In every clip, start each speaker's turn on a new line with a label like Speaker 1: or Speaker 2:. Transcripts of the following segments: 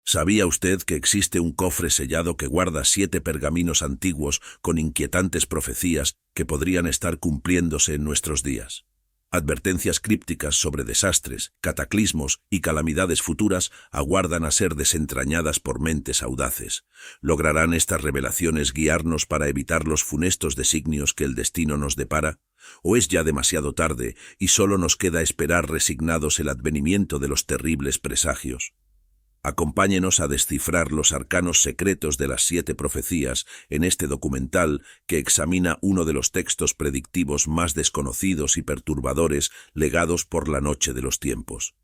Speaker 1: ¿Sabía usted que existe un cofre sellado que guarda 7 pergaminos antiguos con inquietantes profecías que podrían estar cumpliéndose en nuestros días? Advertencias crípticas sobre desastres, cataclismos y calamidades futuras aguardan a ser desentrañadas por mentes audaces. ¿Lograrán estas revelaciones guiarnos para evitar los funestos designios que el destino nos depara? ¿O es ya demasiado tarde y solo nos queda esperar resignados el advenimiento de los terribles presagios? Acompáñenos a descifrar los arcanos secretos de las 7 profecías en este documental que examina uno de los textos predictivos más desconocidos y perturbadores legados por la noche de los tiempos.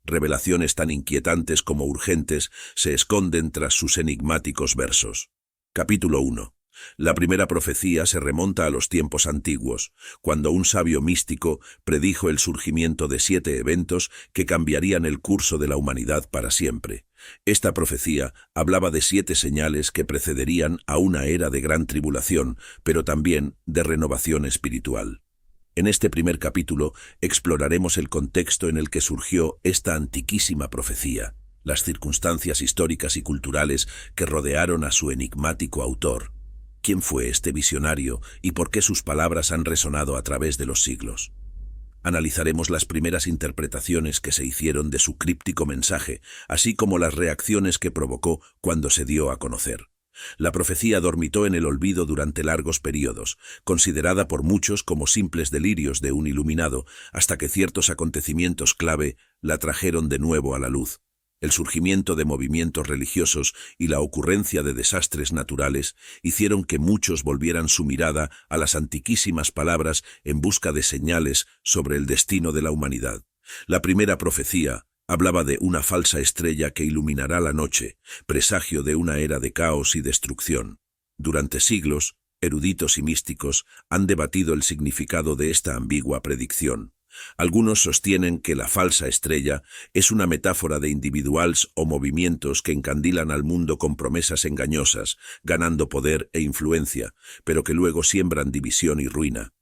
Speaker 1: Revelaciones tan inquietantes como urgentes se esconden tras sus enigmáticos versos. Capítulo 1. La primera profecía se remonta a los tiempos antiguos, cuando un sabio místico predijo el surgimiento de 7 eventos que cambiarían el curso de la humanidad para siempre. Esta profecía hablaba de 7 señales que precederían a una era de gran tribulación, pero también de renovación espiritual. En este primer capítulo exploraremos el contexto en el que surgió esta antiquísima profecía, las circunstancias históricas y culturales que rodearon a su enigmático autor. ¿Quién fue este visionario y por qué sus palabras han resonado a través de los siglos? Analizaremos las primeras interpretaciones que se hicieron de su críptico mensaje, así como las reacciones que provocó cuando se dio a conocer. La profecía dormitó en el olvido durante largos periodos, considerada por muchos como simples delirios de un iluminado, hasta que ciertos acontecimientos clave la trajeron de nuevo a la luz. El surgimiento de movimientos religiosos y la ocurrencia de desastres naturales hicieron que muchos volvieran su mirada a las antiquísimas palabras en busca de señales sobre el destino de la humanidad. La primera profecía hablaba de una falsa estrella que iluminará la noche, presagio de una era de caos y destrucción. Durante siglos, eruditos y místicos han debatido el significado de esta ambigua predicción. Algunos sostienen que la falsa estrella es una metáfora de individuals o movimientos que encandilan al mundo con promesas engañosas, ganando poder e influencia, pero que luego siembran división y ruina.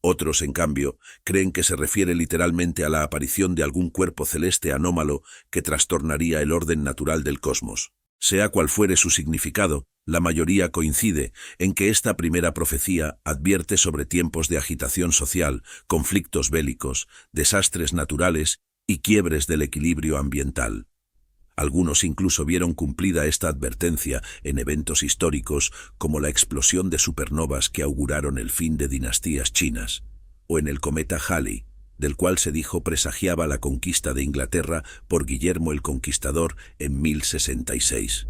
Speaker 1: Otros, en cambio, creen que se refiere literalmente a la aparición de algún cuerpo celeste anómalo que trastornaría el orden natural del cosmos. Sea cual fuere su significado, la mayoría coincide en que esta primera profecía advierte sobre tiempos de agitación social, conflictos bélicos, desastres naturales y quiebres del equilibrio ambiental. Algunos incluso vieron cumplida esta advertencia en eventos históricos como la explosión de supernovas que auguraron el fin de dinastías chinas, o en el cometa Halley, del cual se dijo presagiaba la conquista de Inglaterra por Guillermo el Conquistador en 1066.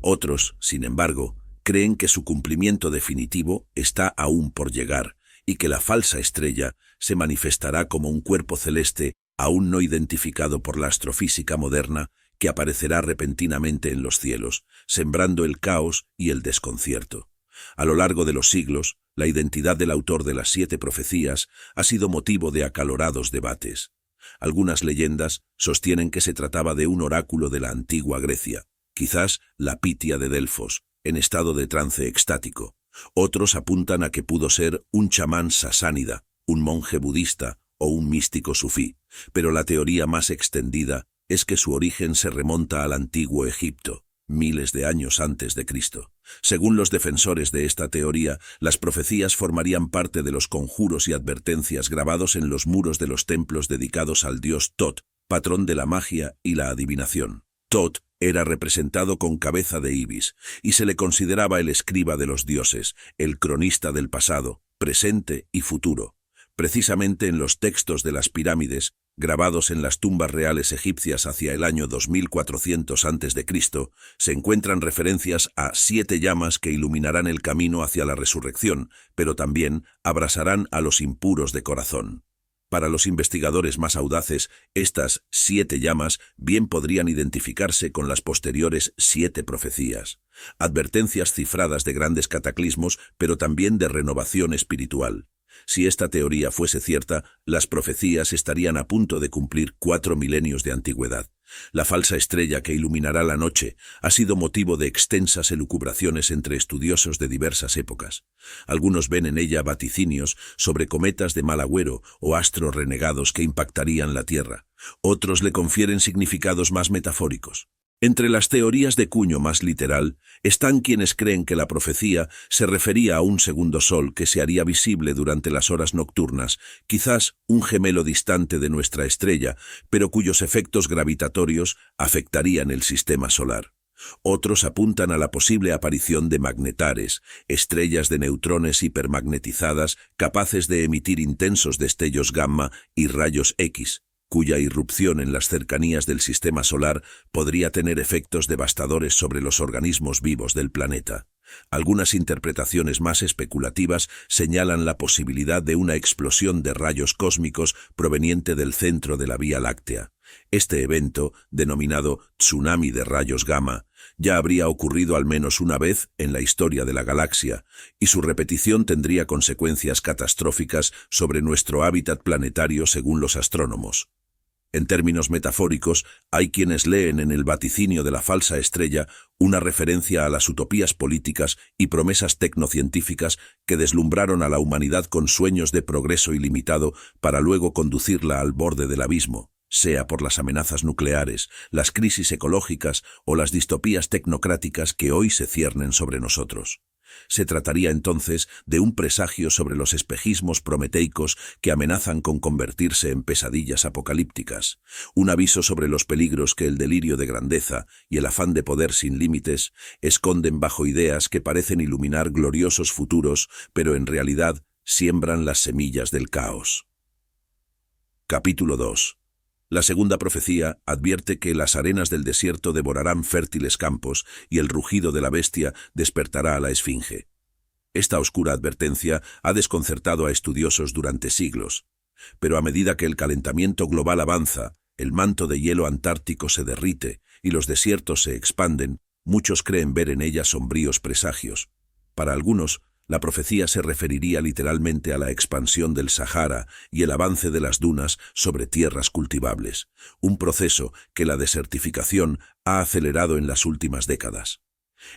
Speaker 1: Otros, sin embargo, creen que su cumplimiento definitivo está aún por llegar y que la falsa estrella se manifestará como un cuerpo celeste aún no identificado por la astrofísica moderna que aparecerá repentinamente en los cielos, sembrando el caos y el desconcierto. A lo largo de los siglos, la identidad del autor de las 7 profecías ha sido motivo de acalorados debates. Algunas leyendas sostienen que se trataba de un oráculo de la antigua Grecia, quizás la Pitia de Delfos, en estado de trance extático. Otros apuntan a que pudo ser un chamán sasánida, un monje budista o un místico sufí, pero la teoría más extendida es que su origen se remonta al antiguo Egipto, miles de años antes de Cristo. Según los defensores de esta teoría, las profecías formarían parte de los conjuros y advertencias grabados en los muros de los templos dedicados al dios Tot, patrón de la magia y la adivinación. Tot era representado con cabeza de ibis y se le consideraba el escriba de los dioses, el cronista del pasado, presente y futuro. Precisamente en los textos de las pirámides, grabados en las tumbas reales egipcias hacia el año 2400 a.C., se encuentran referencias a 7 llamas que iluminarán el camino hacia la resurrección, pero también abrasarán a los impuros de corazón. Para los investigadores más audaces, estas 7 llamas bien podrían identificarse con las posteriores 7 profecías, advertencias cifradas de grandes cataclismos, pero también de renovación espiritual. Si esta teoría fuese cierta, las profecías estarían a punto de cumplir 4 milenios de antigüedad. La falsa estrella que iluminará la noche ha sido motivo de extensas elucubraciones entre estudiosos de diversas épocas. Algunos ven en ella vaticinios sobre cometas de mal agüero o astros renegados que impactarían la Tierra. Otros le confieren significados más metafóricos. Entre las teorías de cuño más literal están quienes creen que la profecía se refería a un segundo sol que se haría visible durante las horas nocturnas, quizás un gemelo distante de nuestra estrella, pero cuyos efectos gravitatorios afectarían el sistema solar. Otros apuntan a la posible aparición de magnetares, estrellas de neutrones hipermagnetizadas capaces de emitir intensos destellos gamma y rayos X, cuya irrupción en las cercanías del sistema solar podría tener efectos devastadores sobre los organismos vivos del planeta. Algunas interpretaciones más especulativas señalan la posibilidad de una explosión de rayos cósmicos proveniente del centro de la Vía Láctea. Este evento, denominado tsunami de rayos gamma, ya habría ocurrido al menos una vez en la historia de la galaxia, y su repetición tendría consecuencias catastróficas sobre nuestro hábitat planetario según los astrónomos. En términos metafóricos, hay quienes leen en el vaticinio de la falsa estrella una referencia a las utopías políticas y promesas tecnocientíficas que deslumbraron a la humanidad con sueños de progreso ilimitado para luego conducirla al borde del abismo, sea por las amenazas nucleares, las crisis ecológicas o las distopías tecnocráticas que hoy se ciernen sobre nosotros. Se trataría entonces de un presagio sobre los espejismos prometeicos que amenazan con convertirse en pesadillas apocalípticas, un aviso sobre los peligros que el delirio de grandeza y el afán de poder sin límites esconden bajo ideas que parecen iluminar gloriosos futuros, pero en realidad siembran las semillas del caos. Capítulo 2. La segunda profecía advierte que las arenas del desierto devorarán fértiles campos y el rugido de la bestia despertará a la esfinge. Esta oscura advertencia ha desconcertado a estudiosos durante siglos, pero a medida que el calentamiento global avanza, el manto de hielo antártico se derrite y los desiertos se expanden, muchos creen ver en ella sombríos presagios. Para algunos, la profecía se referiría literalmente a la expansión del Sahara y el avance de las dunas sobre tierras cultivables, un proceso que la desertificación ha acelerado en las últimas décadas.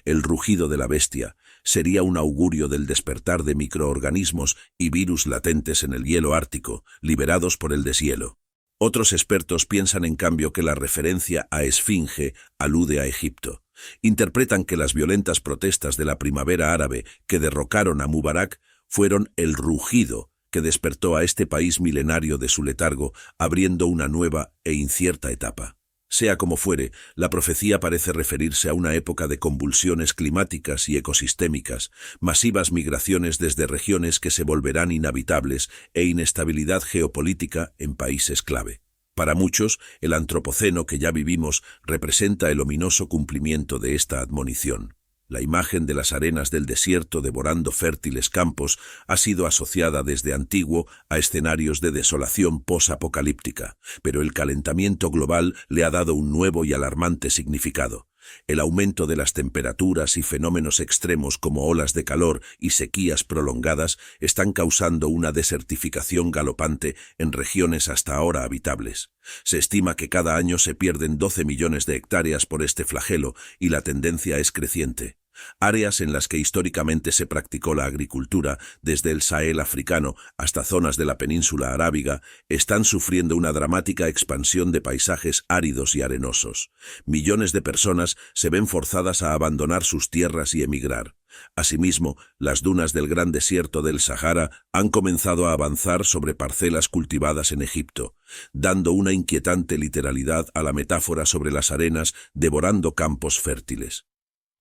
Speaker 1: El rugido de la bestia sería un augurio del despertar de microorganismos y virus latentes en el hielo ártico, liberados por el deshielo. Otros expertos piensan en cambio que la referencia a esfinge alude a Egipto. Interpretan que las violentas protestas de la primavera árabe que derrocaron a Mubarak fueron el rugido que despertó a este país milenario de su letargo, abriendo una nueva e incierta etapa. Sea como fuere, la profecía parece referirse a una época de convulsiones climáticas y ecosistémicas, masivas migraciones desde regiones que se volverán inhabitables e inestabilidad geopolítica en países clave. Para muchos, el antropoceno que ya vivimos representa el ominoso cumplimiento de esta admonición. La imagen de las arenas del desierto devorando fértiles campos ha sido asociada desde antiguo a escenarios de desolación posapocalíptica, pero el calentamiento global le ha dado un nuevo y alarmante significado. El aumento de las temperaturas y fenómenos extremos como olas de calor y sequías prolongadas están causando una desertificación galopante en regiones hasta ahora habitables. Se estima que cada año se pierden 12 millones de hectáreas por este flagelo y la tendencia es creciente. Áreas en las que históricamente se practicó la agricultura, desde el Sahel africano hasta zonas de la península arábiga, están sufriendo una dramática expansión de paisajes áridos y arenosos. Millones de personas se ven forzadas a abandonar sus tierras y emigrar. Asimismo, las dunas del gran desierto del Sahara han comenzado a avanzar sobre parcelas cultivadas en Egipto, dando una inquietante literalidad a la metáfora sobre las arenas devorando campos fértiles.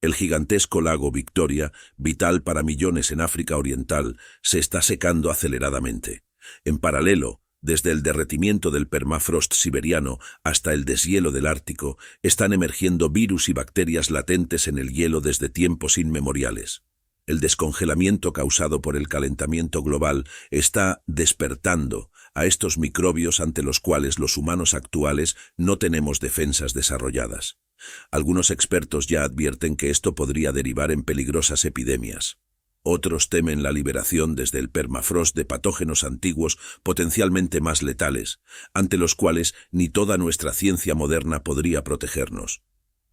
Speaker 1: El gigantesco lago Victoria, vital para millones en África Oriental, se está secando aceleradamente. En paralelo, desde el derretimiento del permafrost siberiano hasta el deshielo del Ártico, están emergiendo virus y bacterias latentes en el hielo desde tiempos inmemoriales. El descongelamiento causado por el calentamiento global está despertando a estos microbios ante los cuales los humanos actuales no tenemos defensas desarrolladas. Algunos expertos ya advierten que esto podría derivar en peligrosas epidemias. Otros temen la liberación desde el permafrost de patógenos antiguos potencialmente más letales, ante los cuales ni toda nuestra ciencia moderna podría protegernos.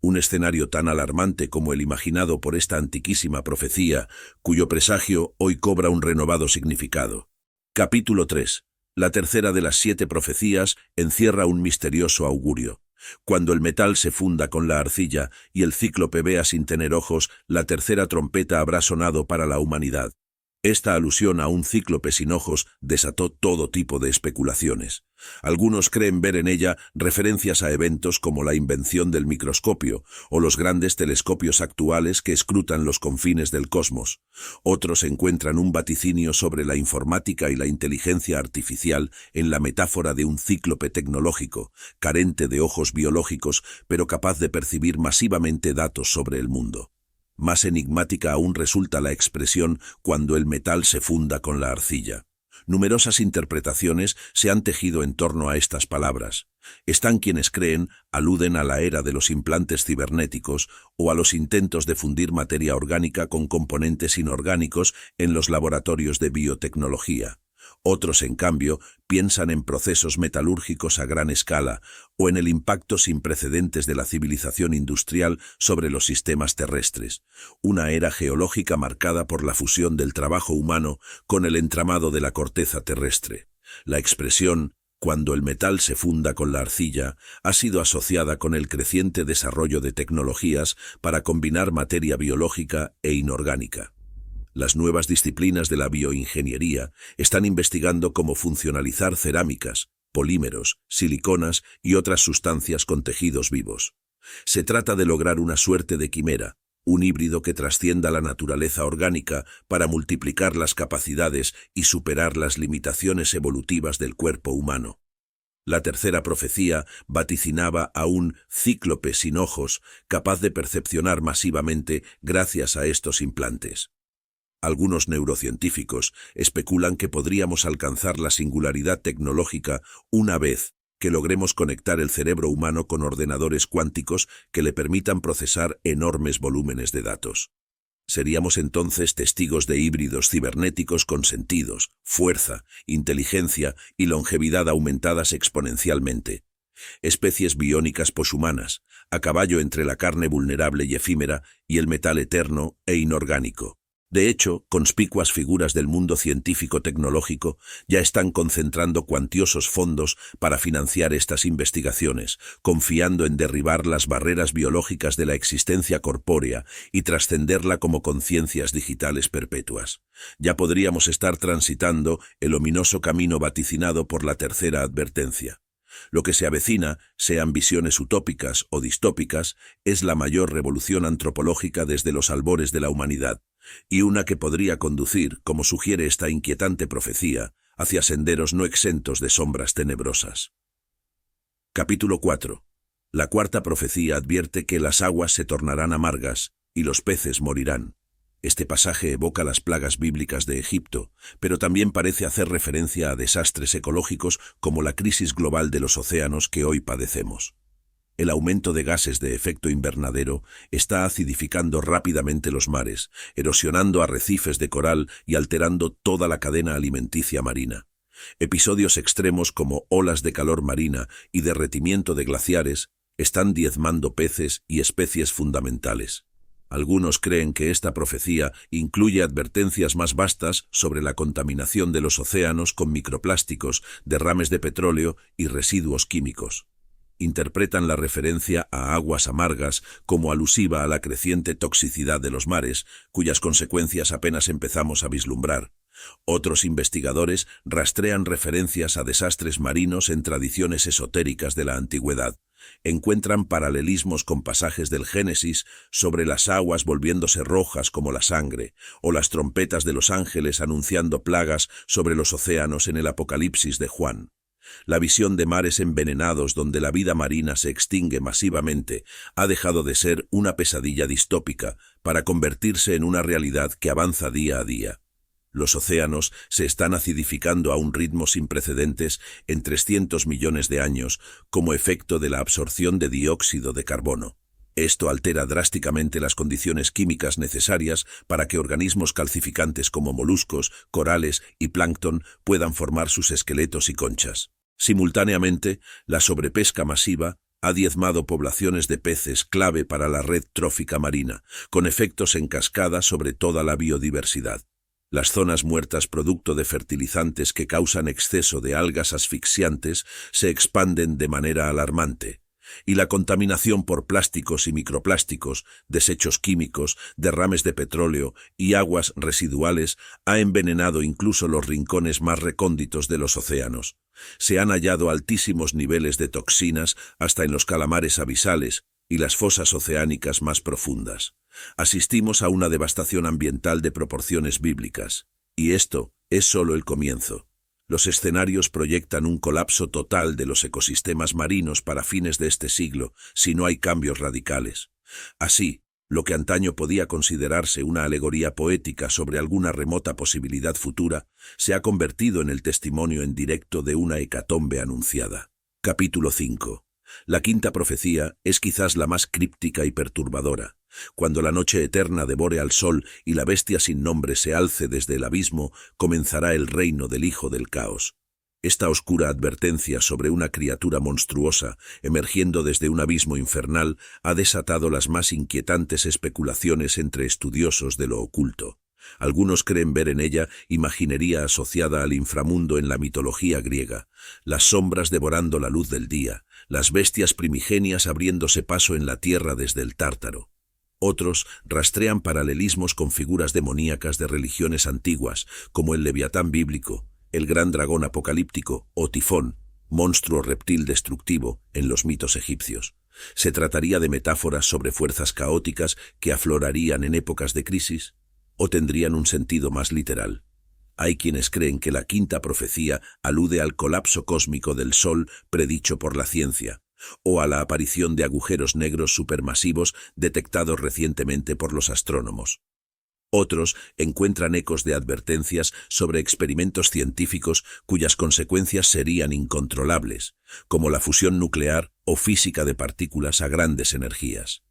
Speaker 1: Un escenario tan alarmante como el imaginado por esta antiquísima profecía, cuyo presagio hoy cobra un renovado significado. Capítulo 3. La tercera de las 7 profecías encierra un misterioso augurio. Cuando el metal se funda con la arcilla y el cíclope vea sin tener ojos, la tercera trompeta habrá sonado para la humanidad. Esta alusión a un cíclope sin ojos desató todo tipo de especulaciones. Algunos creen ver en ella referencias a eventos como la invención del microscopio o los grandes telescopios actuales que escrutan los confines del cosmos. Otros encuentran un vaticinio sobre la informática y la inteligencia artificial en la metáfora de un cíclope tecnológico, carente de ojos biológicos, pero capaz de percibir masivamente datos sobre el mundo. Más enigmática aún resulta la expresión cuando el metal se funda con la arcilla. Numerosas interpretaciones se han tejido en torno a estas palabras. Están quienes creen aluden a la era de los implantes cibernéticos o a los intentos de fundir materia orgánica con componentes inorgánicos en los laboratorios de biotecnología. Otros, en cambio, piensan en procesos metalúrgicos a gran escala o en el impacto sin precedentes de la civilización industrial sobre los sistemas terrestres, una era geológica marcada por la fusión del trabajo humano con el entramado de la corteza terrestre. La expresión «cuando el metal se funda con la arcilla» ha sido asociada con el creciente desarrollo de tecnologías para combinar materia biológica e inorgánica. Las nuevas disciplinas de la bioingeniería están investigando cómo funcionalizar cerámicas, polímeros, siliconas y otras sustancias con tejidos vivos. Se trata de lograr una suerte de quimera, un híbrido que trascienda la naturaleza orgánica para multiplicar las capacidades y superar las limitaciones evolutivas del cuerpo humano. La tercera profecía vaticinaba a un cíclope sin ojos capaz de percepcionar masivamente gracias a estos implantes. Algunos neurocientíficos especulan que podríamos alcanzar la singularidad tecnológica una vez que logremos conectar el cerebro humano con ordenadores cuánticos que le permitan procesar enormes volúmenes de datos. Seríamos entonces testigos de híbridos cibernéticos con sentidos, fuerza, inteligencia y longevidad aumentadas exponencialmente. Especies biónicas poshumanas, a caballo entre la carne vulnerable y efímera y el metal eterno e inorgánico. De hecho, conspicuas figuras del mundo científico-tecnológico ya están concentrando cuantiosos fondos para financiar estas investigaciones, confiando en derribar las barreras biológicas de la existencia corpórea y trascenderla como conciencias digitales perpetuas. Ya podríamos estar transitando el ominoso camino vaticinado por la tercera advertencia. Lo que se avecina, sean visiones utópicas o distópicas, es la mayor revolución antropológica desde los albores de la humanidad, y una que podría conducir, como sugiere esta inquietante profecía, hacia senderos no exentos de sombras tenebrosas. Capítulo 4. La cuarta profecía advierte que las aguas se tornarán amargas y los peces morirán. Este pasaje evoca las plagas bíblicas de Egipto, pero también parece hacer referencia a desastres ecológicos como la crisis global de los océanos que hoy padecemos. El aumento de gases de efecto invernadero está acidificando rápidamente los mares, erosionando arrecifes de coral y alterando toda la cadena alimenticia marina. Episodios extremos como olas de calor marina y derretimiento de glaciares están diezmando peces y especies fundamentales. Algunos creen que esta profecía incluye advertencias más vastas sobre la contaminación de los océanos con microplásticos, derrames de petróleo y residuos químicos. Interpretan la referencia a aguas amargas como alusiva a la creciente toxicidad de los mares, cuyas consecuencias apenas empezamos a vislumbrar. Otros investigadores rastrean referencias a desastres marinos en tradiciones esotéricas de la antigüedad. Encuentran paralelismos con pasajes del Génesis sobre las aguas volviéndose rojas como la sangre, o las trompetas de los ángeles anunciando plagas sobre los océanos en el Apocalipsis de Juan. La visión de mares envenenados donde la vida marina se extingue masivamente ha dejado de ser una pesadilla distópica para convertirse en una realidad que avanza día a día. Los océanos se están acidificando a un ritmo sin precedentes en 300 millones de años como efecto de la absorción de dióxido de carbono. Esto altera drásticamente las condiciones químicas necesarias para que organismos calcificantes como moluscos, corales y plancton puedan formar sus esqueletos y conchas. Simultáneamente, la sobrepesca masiva ha diezmado poblaciones de peces clave para la red trófica marina, con efectos en cascada sobre toda la biodiversidad. Las zonas muertas producto de fertilizantes que causan exceso de algas asfixiantes se expanden de manera alarmante. Y la contaminación por plásticos y microplásticos, desechos químicos, derrames de petróleo y aguas residuales ha envenenado incluso los rincones más recónditos de los océanos. Se han hallado altísimos niveles de toxinas hasta en los calamares abisales y las fosas oceánicas más profundas. Asistimos a una devastación ambiental de proporciones bíblicas. Y esto es solo el comienzo. Los escenarios proyectan un colapso total de los ecosistemas marinos para fines de este siglo, si no hay cambios radicales. Así, lo que antaño podía considerarse una alegoría poética sobre alguna remota posibilidad futura, se ha convertido en el testimonio en directo de una hecatombe anunciada. Capítulo 5. La quinta profecía es quizás la más críptica y perturbadora. Cuando la noche eterna devore al sol y la bestia sin nombre se alce desde el abismo, comenzará el reino del hijo del caos. Esta oscura advertencia sobre una criatura monstruosa, emergiendo desde un abismo infernal, ha desatado las más inquietantes especulaciones entre estudiosos de lo oculto. Algunos creen ver en ella imaginería asociada al inframundo en la mitología griega, las sombras devorando la luz del día, las bestias primigenias abriéndose paso en la tierra desde el Tártaro. Otros rastrean paralelismos con figuras demoníacas de religiones antiguas, como el Leviatán bíblico, el gran dragón apocalíptico o Tifón, monstruo reptil destructivo en los mitos egipcios. ¿Se trataría de metáforas sobre fuerzas caóticas que aflorarían en épocas de crisis? ¿O tendrían un sentido más literal? Hay quienes creen que la quinta profecía alude al colapso cósmico del Sol predicho por la ciencia, o a la aparición de agujeros negros supermasivos detectados recientemente por los astrónomos. Otros encuentran ecos de advertencias sobre experimentos científicos cuyas consecuencias serían incontrolables, como la fusión nuclear o física de partículas a grandes energías.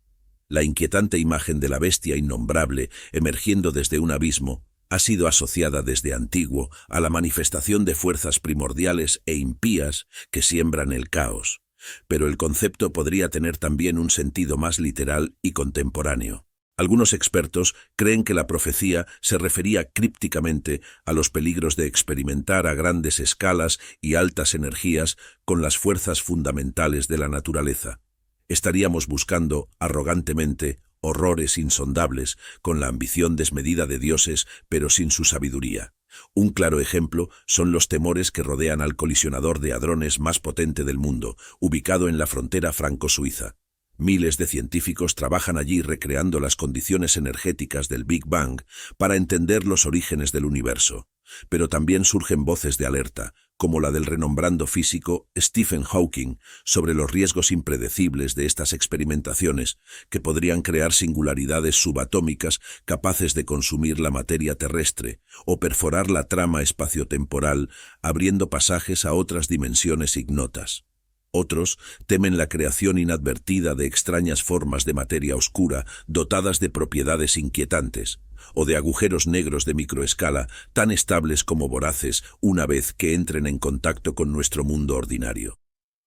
Speaker 1: La inquietante imagen de la bestia innombrable emergiendo desde un abismo ha sido asociada desde antiguo a la manifestación de fuerzas primordiales e impías que siembran el caos. Pero el concepto podría tener también un sentido más literal y contemporáneo. Algunos expertos creen que la profecía se refería crípticamente a los peligros de experimentar a grandes escalas y altas energías con las fuerzas fundamentales de la naturaleza. Estaríamos buscando, arrogantemente, horrores insondables, con la ambición desmedida de dioses, pero sin su sabiduría. Un claro ejemplo son los temores que rodean al colisionador de hadrones más potente del mundo, ubicado en la frontera franco-suiza. Miles de científicos trabajan allí recreando las condiciones energéticas del Big Bang para entender los orígenes del universo. Pero también surgen voces de alerta, como la del renombrado físico Stephen Hawking, sobre los riesgos impredecibles de estas experimentaciones, que podrían crear singularidades subatómicas capaces de consumir la materia terrestre o perforar la trama espaciotemporal, abriendo pasajes a otras dimensiones ignotas. Otros temen la creación inadvertida de extrañas formas de materia oscura dotadas de propiedades inquietantes, o de agujeros negros de microescala tan estables como voraces una vez que entren en contacto con nuestro mundo ordinario.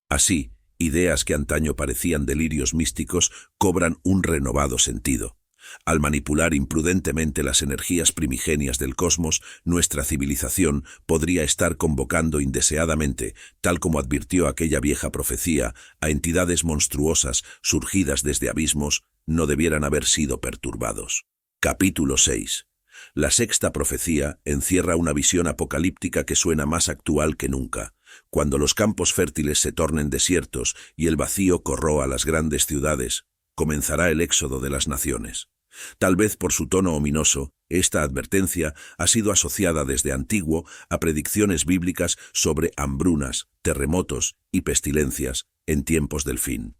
Speaker 1: Así, ideas que antaño parecían delirios místicos cobran un renovado sentido. Al manipular imprudentemente las energías primigenias del cosmos, nuestra civilización podría estar convocando indeseadamente, tal como advirtió aquella vieja profecía, a entidades monstruosas surgidas desde abismos, no debieran haber sido perturbados. Capítulo 6. La sexta profecía encierra una visión apocalíptica que suena más actual que nunca. Cuando los campos fértiles se tornen desiertos y el vacío corroa las grandes ciudades, comenzará el éxodo de las naciones. Tal vez por su tono ominoso, esta advertencia ha sido asociada desde antiguo a predicciones bíblicas sobre hambrunas, terremotos y pestilencias en tiempos del fin.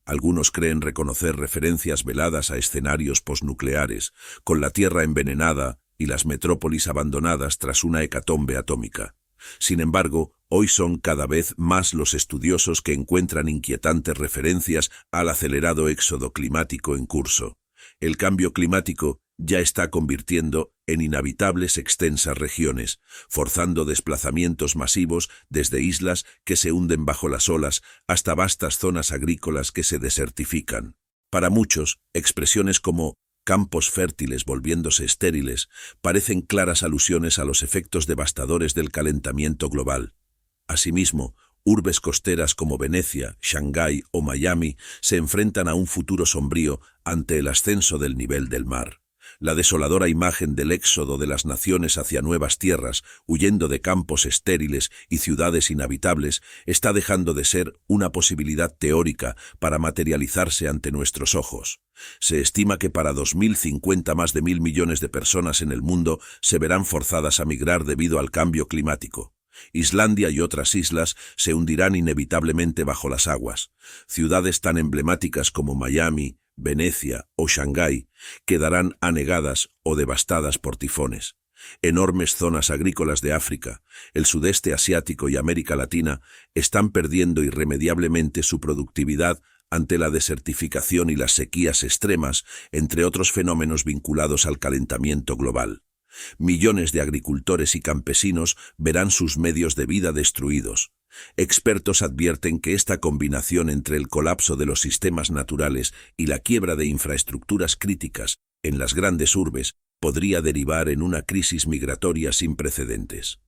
Speaker 1: Algunos creen reconocer referencias veladas a escenarios posnucleares, con la tierra envenenada y las metrópolis abandonadas tras una hecatombe atómica. Sin embargo, hoy son cada vez más los estudiosos que encuentran inquietantes referencias al acelerado éxodo climático en curso. El cambio climático ya está convirtiendo en inhabitables extensas regiones, forzando desplazamientos masivos desde islas que se hunden bajo las olas hasta vastas zonas agrícolas que se desertifican. Para muchos, expresiones como campos fértiles volviéndose estériles parecen claras alusiones a los efectos devastadores del calentamiento global. Asimismo, Urbes costeras como Venecia, Shanghái o Miami se enfrentan a un futuro sombrío ante el ascenso del nivel del mar. La desoladora imagen del éxodo de las naciones hacia nuevas tierras, huyendo de campos estériles y ciudades inhabitables, está dejando de ser una posibilidad teórica para materializarse ante nuestros ojos. Se estima que para 2050 más de 1.000 millones de personas en el mundo se verán forzadas a migrar debido al cambio climático. Islandia y otras islas se hundirán inevitablemente bajo las aguas. Ciudades tan emblemáticas como Miami, Venecia o Shanghái quedarán anegadas o devastadas por tifones. Enormes zonas agrícolas de África, el sudeste asiático y América Latina están perdiendo irremediablemente su productividad ante la desertificación y las sequías extremas, entre otros fenómenos vinculados al calentamiento global. Millones de agricultores y campesinos verán sus medios de vida destruidos. Expertos advierten que esta combinación entre el colapso de los sistemas naturales y la quiebra de infraestructuras críticas en las grandes urbes podría derivar en una crisis migratoria sin precedentes.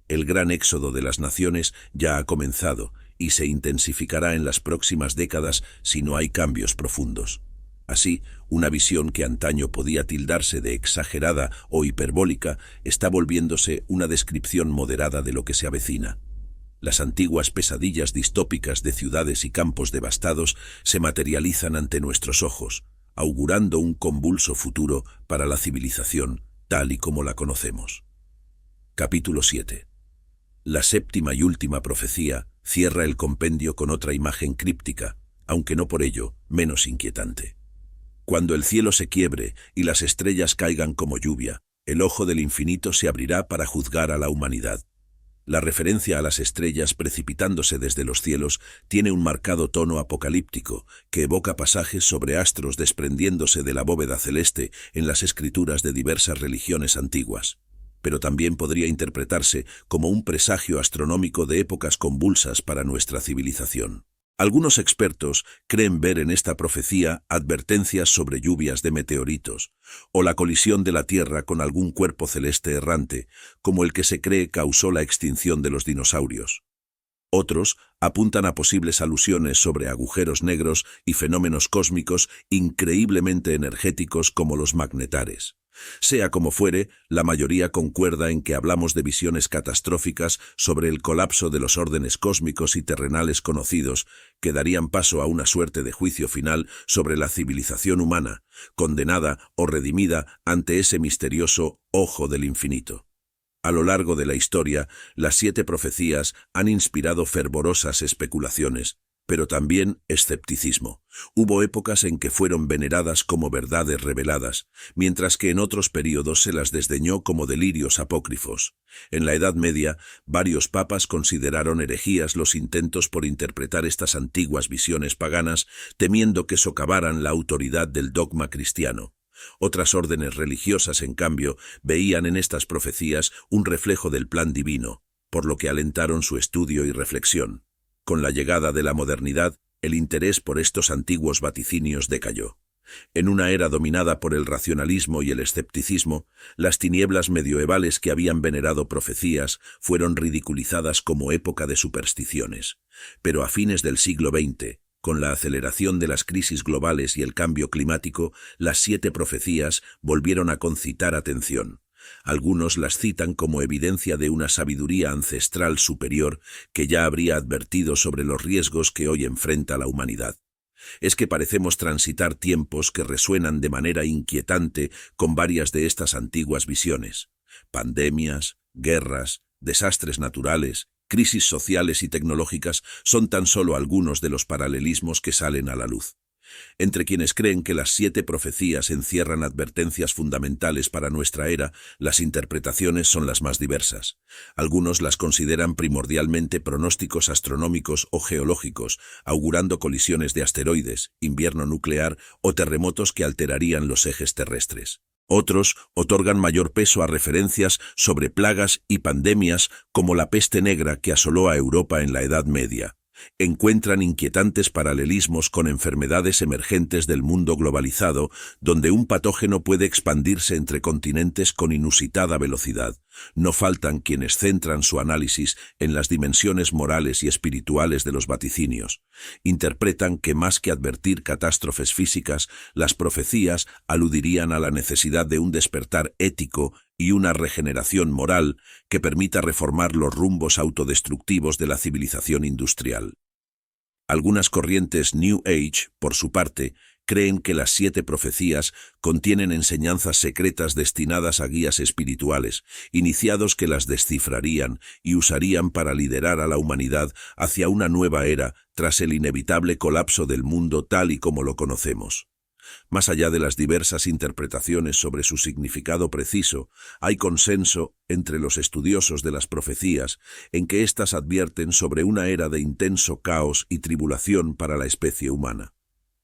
Speaker 1: El gran éxodo de las naciones ya ha comenzado y se intensificará en las próximas décadas si no hay cambios profundos. Así, una visión que antaño podía tildarse de exagerada o hiperbólica está volviéndose una descripción moderada de lo que se avecina. Las antiguas pesadillas distópicas de ciudades y campos devastados se materializan ante nuestros ojos, augurando un convulso futuro para la civilización tal y como la conocemos. Capítulo 7. La séptima y última profecía cierra el compendio con otra imagen críptica, aunque no por ello menos inquietante. Cuando el cielo se quiebre y las estrellas caigan como lluvia, el ojo del infinito se abrirá para juzgar a la humanidad. La referencia a las estrellas precipitándose desde los cielos tiene un marcado tono apocalíptico que evoca pasajes sobre astros desprendiéndose de la bóveda celeste en las escrituras de diversas religiones antiguas, pero también podría interpretarse como un presagio astronómico de épocas convulsas para nuestra civilización. Algunos expertos creen ver en esta profecía advertencias sobre lluvias de meteoritos o la colisión de la Tierra con algún cuerpo celeste errante, como el que se cree causó la extinción de los dinosaurios. Otros apuntan a posibles alusiones sobre agujeros negros y fenómenos cósmicos increíblemente energéticos como los magnetares. Sea como fuere, la mayoría concuerda en que hablamos de visiones catastróficas sobre el colapso de los órdenes cósmicos y terrenales conocidos que darían paso a una suerte de juicio final sobre la civilización humana, condenada o redimida ante ese misterioso ojo del infinito. A lo largo de la historia, las 7 profecías han inspirado fervorosas especulaciones, pero también escepticismo. Hubo épocas en que fueron veneradas como verdades reveladas, mientras que en otros períodos se las desdeñó como delirios apócrifos. En la Edad Media, varios papas consideraron herejías los intentos por interpretar estas antiguas visiones paganas, temiendo que socavaran la autoridad del dogma cristiano. Otras órdenes religiosas, en cambio, veían en estas profecías un reflejo del plan divino, por lo que alentaron su estudio y reflexión. Con la llegada de la modernidad, el interés por estos antiguos vaticinios decayó. En una era dominada por el racionalismo y el escepticismo, las tinieblas medievales que habían venerado profecías fueron ridiculizadas como época de supersticiones. Pero a fines del siglo XX, con la aceleración de las crisis globales y el cambio climático, las 7 profecías volvieron a concitar atención. Algunos las citan como evidencia de una sabiduría ancestral superior que ya habría advertido sobre los riesgos que hoy enfrenta la humanidad. Es que parecemos transitar tiempos que resuenan de manera inquietante con varias de estas antiguas visiones. Pandemias, guerras, desastres naturales, crisis sociales y tecnológicas son tan solo algunos de los paralelismos que salen a la luz. Entre quienes creen que las 7 profecías encierran advertencias fundamentales para nuestra era, las interpretaciones son las más diversas. Algunos las consideran primordialmente pronósticos astronómicos o geológicos, augurando colisiones de asteroides, invierno nuclear o terremotos que alterarían los ejes terrestres. Otros otorgan mayor peso a referencias sobre plagas y pandemias como la peste negra que asoló a Europa en la Edad Media. Encuentran inquietantes paralelismos con enfermedades emergentes del mundo globalizado, donde un patógeno puede expandirse entre continentes con inusitada velocidad. No faltan quienes centran su análisis en las dimensiones morales y espirituales de los vaticinios. Interpretan que más que advertir catástrofes físicas, las profecías aludirían a la necesidad de un despertar ético y una regeneración moral que permita reformar los rumbos autodestructivos de la civilización industrial. Algunas corrientes New Age, por su parte, creen que las 7 profecías contienen enseñanzas secretas destinadas a guías espirituales, iniciados que las descifrarían y usarían para liderar a la humanidad hacia una nueva era tras el inevitable colapso del mundo tal y como lo conocemos. Más allá de las diversas interpretaciones sobre su significado preciso, hay consenso entre los estudiosos de las profecías en que éstas advierten sobre una era de intenso caos y tribulación para la especie humana.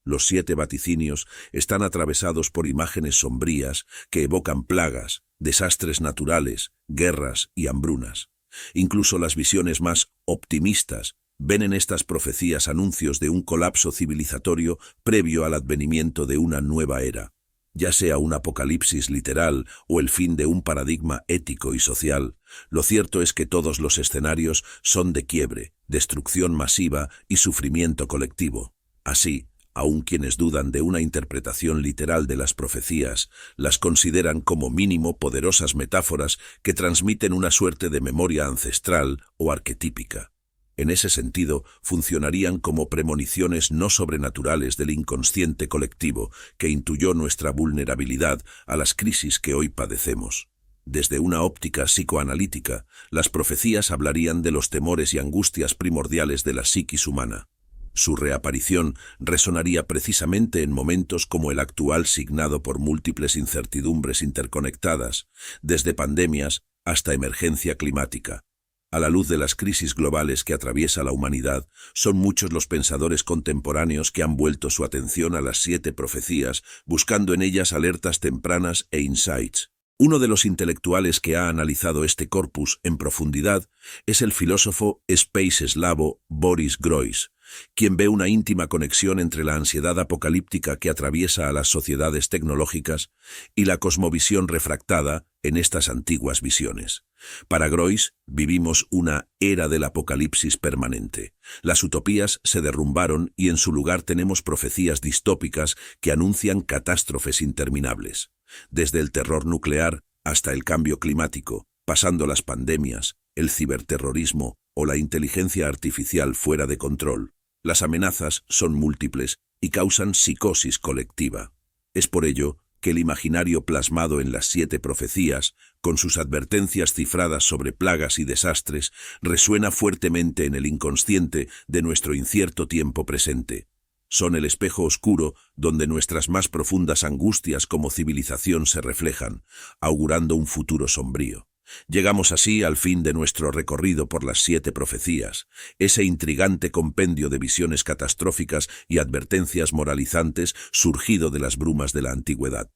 Speaker 1: Los 7 vaticinios están atravesados por imágenes sombrías que evocan plagas, desastres naturales, guerras y hambrunas. Incluso las visiones más optimistas ven en estas profecías anuncios de un colapso civilizatorio previo al advenimiento de una nueva era, ya sea un apocalipsis literal o el fin de un paradigma ético y social. Lo cierto es que todos los escenarios son de quiebre, destrucción masiva y sufrimiento colectivo. Así, aun quienes dudan de una interpretación literal de las profecías, las consideran como mínimo poderosas metáforas que transmiten una suerte de memoria ancestral o arquetípica. En ese sentido, funcionarían como premoniciones no sobrenaturales del inconsciente colectivo que intuyó nuestra vulnerabilidad a las crisis que hoy padecemos. Desde una óptica psicoanalítica, las profecías hablarían de los temores y angustias primordiales de la psiquis humana. Su reaparición resonaría precisamente en momentos como el actual signado por múltiples incertidumbres interconectadas, desde pandemias hasta emergencia climática. A la luz de las crisis globales que atraviesa la humanidad, son muchos los pensadores contemporáneos que han vuelto su atención a las 7 profecías, buscando en ellas alertas tempranas e insights. Uno de los intelectuales que ha analizado este corpus en profundidad es el filósofo space-eslavo Boris Groys, quien ve una íntima conexión entre la ansiedad apocalíptica que atraviesa a las sociedades tecnológicas y la cosmovisión refractada en estas antiguas visiones. Para Groys, vivimos una era del apocalipsis permanente. Las utopías se derrumbaron y en su lugar tenemos profecías distópicas que anuncian catástrofes interminables. Desde el terror nuclear hasta el cambio climático, pasando las pandemias, el ciberterrorismo o la inteligencia artificial fuera de control. Las amenazas son múltiples y causan psicosis colectiva. Es por ello que el imaginario plasmado en las 7 profecías, con sus advertencias cifradas sobre plagas y desastres, resuena fuertemente en el inconsciente de nuestro incierto tiempo presente. Son el espejo oscuro donde nuestras más profundas angustias como civilización se reflejan, augurando un futuro sombrío. Llegamos así al fin de nuestro recorrido por las 7 profecías, ese intrigante compendio de visiones catastróficas y advertencias moralizantes surgido de las brumas de la antigüedad.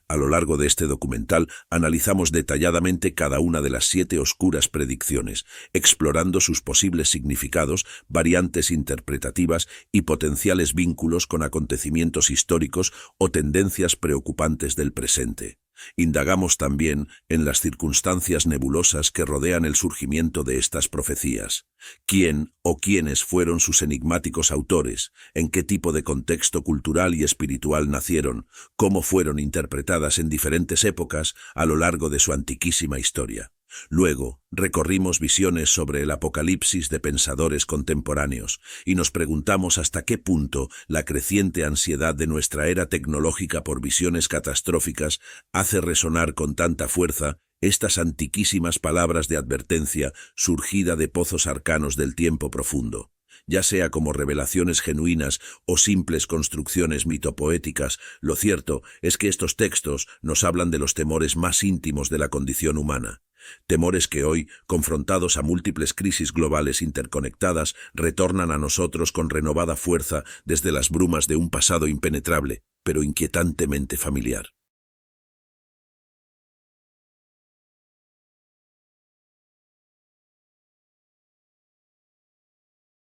Speaker 1: A lo largo de este documental analizamos detalladamente cada una de las 7 oscuras predicciones, explorando sus posibles significados, variantes interpretativas y potenciales vínculos con acontecimientos históricos o tendencias preocupantes del presente. Indagamos también en las circunstancias nebulosas que rodean el surgimiento de estas profecías. ¿Quién o quiénes fueron sus enigmáticos autores? ¿En qué tipo de contexto cultural y espiritual nacieron? ¿Cómo fueron interpretadas en diferentes épocas a lo largo de su antiquísima historia? Luego, recorrimos visiones sobre el apocalipsis de pensadores contemporáneos y nos preguntamos hasta qué punto la creciente ansiedad de nuestra era tecnológica por visiones catastróficas hace resonar con tanta fuerza estas antiquísimas palabras de advertencia surgida de pozos arcanos del tiempo profundo. Ya sea como revelaciones genuinas o simples construcciones mitopoéticas, lo cierto es que estos textos nos hablan de los temores más íntimos de la condición humana. Temores que hoy, confrontados a múltiples crisis globales interconectadas, retornan a nosotros con renovada fuerza desde las brumas de un pasado impenetrable, pero inquietantemente familiar.